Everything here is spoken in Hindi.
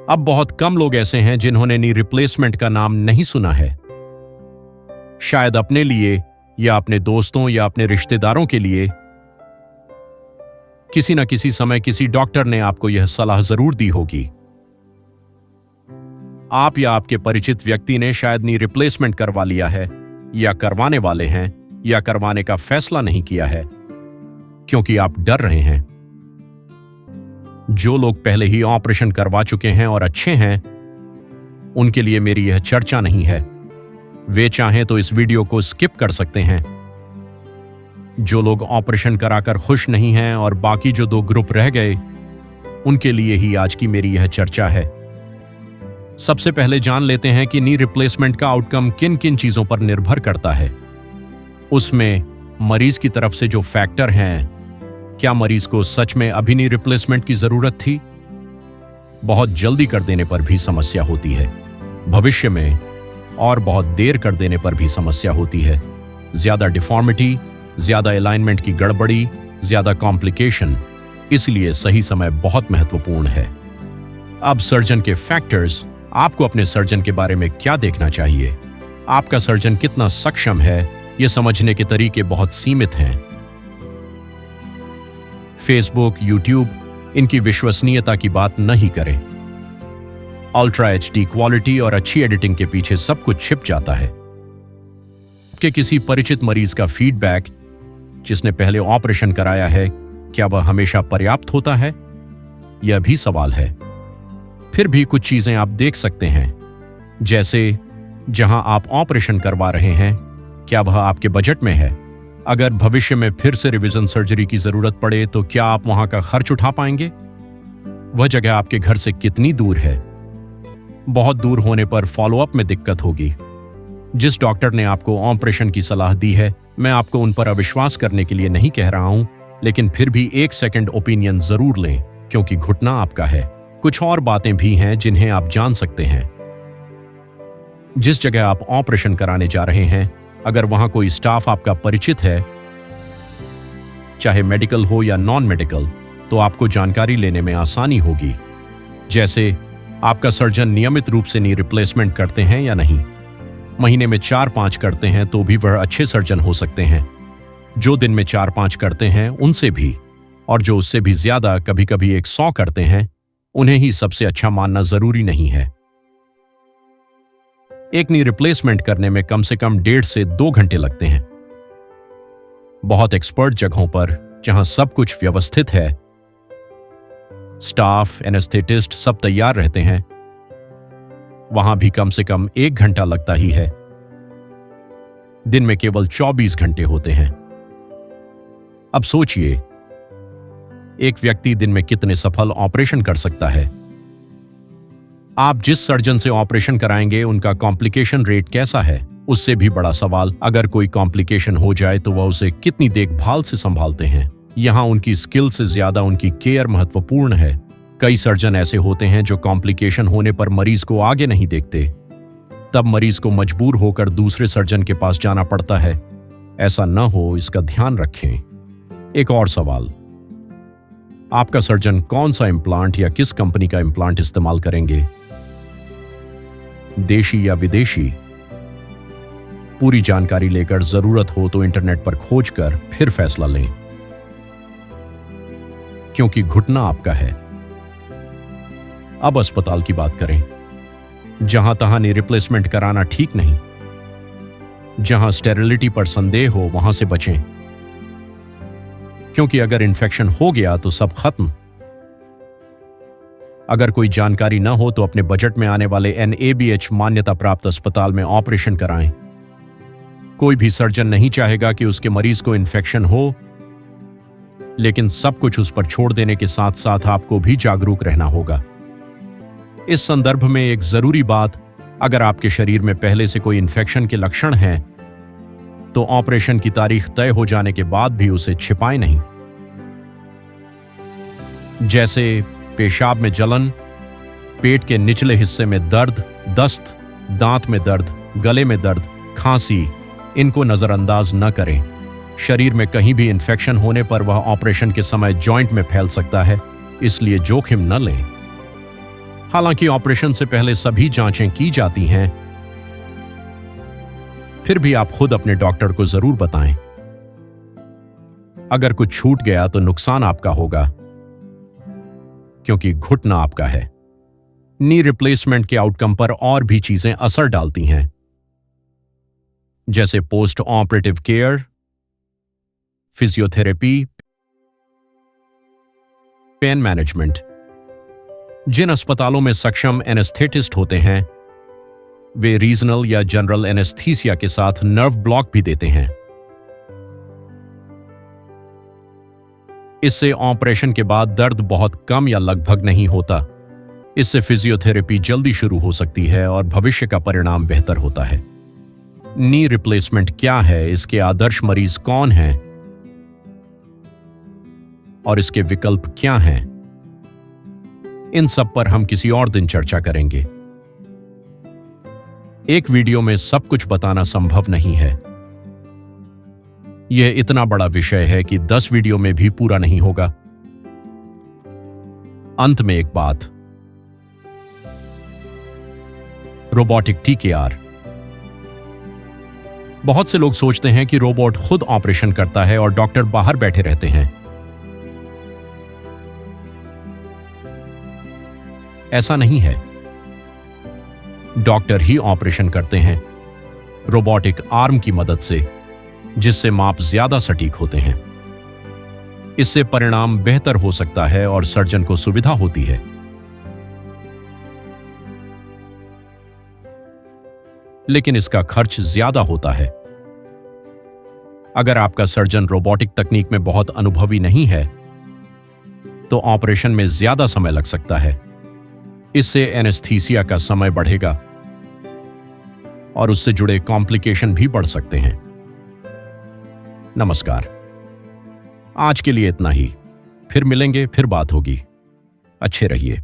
अब बहुत कम लोग ऐसे हैं जिन्होंने नी रिप्लेसमेंट का नाम नहीं सुना है। शायद अपने लिए या अपने दोस्तों या अपने रिश्तेदारों के लिए किसी न किसी समय किसी डॉक्टर ने आपको यह सलाह जरूर दी होगी। आप या आपके परिचित व्यक्ति ने शायद नी रिप्लेसमेंट करवा लिया है या करवाने वाले हैं या करवाने का फैसला नहीं किया है क्योंकि आप डर रहे हैं। जो लोग पहले ही ऑपरेशन करवा चुके हैं और अच्छे हैं, उनके लिए मेरी यह चर्चा नहीं है। वे चाहें तो इस वीडियो को स्किप कर सकते हैं। जो लोग ऑपरेशन कराकर खुश नहीं हैं और बाकी जो 2 ग्रुप रह गए, उनके लिए ही आज की मेरी यह चर्चा है। सबसे पहले जान लेते हैं कि नी रिप्लेसमेंट का आउटकम किन किन चीजों पर निर्भर करता है। उसमें मरीज की तरफ से जो फैक्टर हैं, क्या मरीज को सच में अभी नी रिप्लेसमेंट की जरूरत थी? बहुत जल्दी कर देने पर भी समस्या होती है। भविष्य में और बहुत देर कर देने पर भी समस्या होती है। ज्यादा डिफॉर्मिटी, ज्यादा अलाइनमेंट की गड़बड़ी, ज्यादा कॉम्प्लिकेशन। इसलिए सही समय बहुत महत्वपूर्ण है। अब सर्जन के फैक्टर्स। आपको अपने सर्जन के बारे में क्या देखना चाहिए? आपका सर्जन कितना सक्षम है, यह समझने के तरीके बहुत सीमित हैं। फेसबुक, यूट्यूब, इनकी विश्वसनीयता की बात नहीं करें। अल्ट्रा HD क्वालिटी और अच्छी एडिटिंग के पीछे सब कुछ छिप जाता है। कि किसी परिचित मरीज का फीडबैक जिसने पहले ऑपरेशन कराया है, क्या वह हमेशा पर्याप्त होता है? यह भी सवाल है। फिर भी कुछ चीजें आप देख सकते हैं, जैसे जहां आप ऑपरेशन करवा रहे हैं, क्या वह आपके बजट में है? अगर भविष्य में फिर से रिवीजन सर्जरी की जरूरत पड़े तो क्या आप वहां का खर्च उठा पाएंगे? वह जगह आपके घर से कितनी दूर है? बहुत दूर होने पर फॉलोअप में दिक्कत होगी। जिस डॉक्टर ने आपको ऑपरेशन की सलाह दी है, मैं आपको उन पर अविश्वास करने के लिए नहीं कह रहा हूं, लेकिन फिर भी 1 सेकंड ओपिनियन जरूर लें, क्योंकि घुटना आपका है। कुछ और बातें भी हैं जिन्हें आप जान सकते हैं। जिस जगह आप ऑपरेशन कराने जा रहे हैं, अगर वहां कोई स्टाफ आपका परिचित है, चाहे मेडिकल हो या नॉन मेडिकल, तो आपको जानकारी लेने में आसानी होगी। जैसे आपका सर्जन नियमित रूप से नी रिप्लेसमेंट करते हैं या नहीं। महीने में 4-5 करते हैं तो भी वह अच्छे सर्जन हो सकते हैं। जो दिन में 4-5 करते हैं उनसे भी, और जो उससे भी ज्यादा, कभी कभी 100 करते हैं, उन्हें ही सबसे अच्छा मानना जरूरी नहीं है। एक नी रिप्लेसमेंट करने में कम से कम 1.5 से 2 घंटे लगते हैं। बहुत एक्सपर्ट जगहों पर जहां सब कुछ व्यवस्थित है, स्टाफ, एनेस्थेटिस्ट सब तैयार रहते हैं, वहां भी कम से कम 1 घंटा लगता ही है। दिन में केवल 24 घंटे होते हैं। अब सोचिए, एक व्यक्ति दिन में कितने सफल ऑपरेशन कर सकता है? आप जिस सर्जन से ऑपरेशन कराएंगे, उनका कॉम्प्लिकेशन रेट कैसा है? उससे भी बड़ा सवाल, अगर कोई कॉम्प्लिकेशन हो जाए तो वह उसे कितनी देखभाल से संभालते हैं। यहां उनकी स्किल से ज्यादा उनकी केयर महत्वपूर्ण है। कई सर्जन ऐसे होते हैं जो कॉम्प्लिकेशन होने पर मरीज को आगे नहीं देखते। तब मरीज को मजबूर होकर दूसरे सर्जन के पास जाना पड़ता है। ऐसा न हो, इसका ध्यान रखें। एक और सवाल, आपका सर्जन कौन सा इम्प्लांट या किस कंपनी का इम्प्लांट इस्तेमाल करेंगे? देशी या विदेशी? पूरी जानकारी लेकर जरूरत हो तो इंटरनेट पर खोजकर फिर फैसला लें, क्योंकि घुटना आपका है। अब अस्पताल की बात करें। जहां तहां नी रिप्लेसमेंट कराना ठीक नहीं। जहां स्टेरिलिटी पर संदेह हो, वहां से बचें, क्योंकि अगर इन्फेक्शन हो गया तो सब खत्म। अगर कोई जानकारी न हो तो अपने बजट में आने वाले NABH मान्यता प्राप्त अस्पताल में ऑपरेशन कराएं। कोई भी सर्जन नहीं चाहेगा कि उसके मरीज को इन्फेक्शन हो, लेकिन सब कुछ उस पर छोड़ देने के साथ साथ आपको भी जागरूक रहना होगा। इस संदर्भ में एक जरूरी बात, अगर आपके शरीर में पहले से कोई इन्फेक्शन के लक्षण हैं, तो ऑपरेशन की तारीख तय हो जाने के बाद भी उसे छिपाएं नहीं। जैसे पेशाब में जलन, पेट के निचले हिस्से में दर्द, दस्त, दांत में दर्द, गले में दर्द, खांसी, इनको नजरअंदाज न करें। शरीर में कहीं भी इन्फेक्शन होने पर वह ऑपरेशन के समय जॉइंट में फैल सकता है, इसलिए जोखिम न लें। हालांकि ऑपरेशन से पहले सभी जांचें की जाती हैं, फिर भी आप खुद अपने डॉक्टर को जरूर बताएं। अगर कुछ छूट गया तो नुकसान आपका होगा, क्योंकि घुटना आपका है। नी रिप्लेसमेंट के आउटकम पर और भी चीजें असर डालती हैं, जैसे post operative care, physiotherapy, pain management. जिन अस्पतालों में सक्षम एनेस्थेटिस्ट होते हैं, वे रीजनल या जनरल एनेस्थीसिया के साथ नर्व ब्लॉक भी देते हैं। इससे ऑपरेशन के बाद दर्द बहुत कम या लगभग नहीं होता। इससे फिजियोथेरेपी जल्दी शुरू हो सकती है और भविष्य का परिणाम बेहतर होता है। नी रिप्लेसमेंट क्या है, इसके आदर्श मरीज कौन हैं और इसके विकल्प क्या हैं, इन सब पर हम किसी और दिन चर्चा करेंगे। एक वीडियो में सब कुछ बताना संभव नहीं है। यह इतना बड़ा विषय है कि 10 वीडियो में भी पूरा नहीं होगा। अंत में एक बात, रोबोटिक TKR। बहुत से लोग सोचते हैं कि रोबोट खुद ऑपरेशन करता है और डॉक्टर बाहर बैठे रहते हैं। ऐसा नहीं है। डॉक्टर ही ऑपरेशन करते हैं रोबोटिक आर्म की मदद से, जिससे माप ज्यादा सटीक होते हैं। इससे परिणाम बेहतर हो सकता है और सर्जन को सुविधा होती है। लेकिन इसका खर्च ज्यादा होता है। अगर आपका सर्जन रोबोटिक तकनीक में बहुत अनुभवी नहीं है, तो ऑपरेशन में ज्यादा समय लग सकता है। इससे एनेस्थीसिया का समय बढ़ेगा और उससे जुड़े कॉम्प्लिकेशन भी बढ़ सकते हैं। नमस्कार, आज के लिए इतना ही। फिर मिलेंगे, फिर बात होगी। अच्छे रहिए।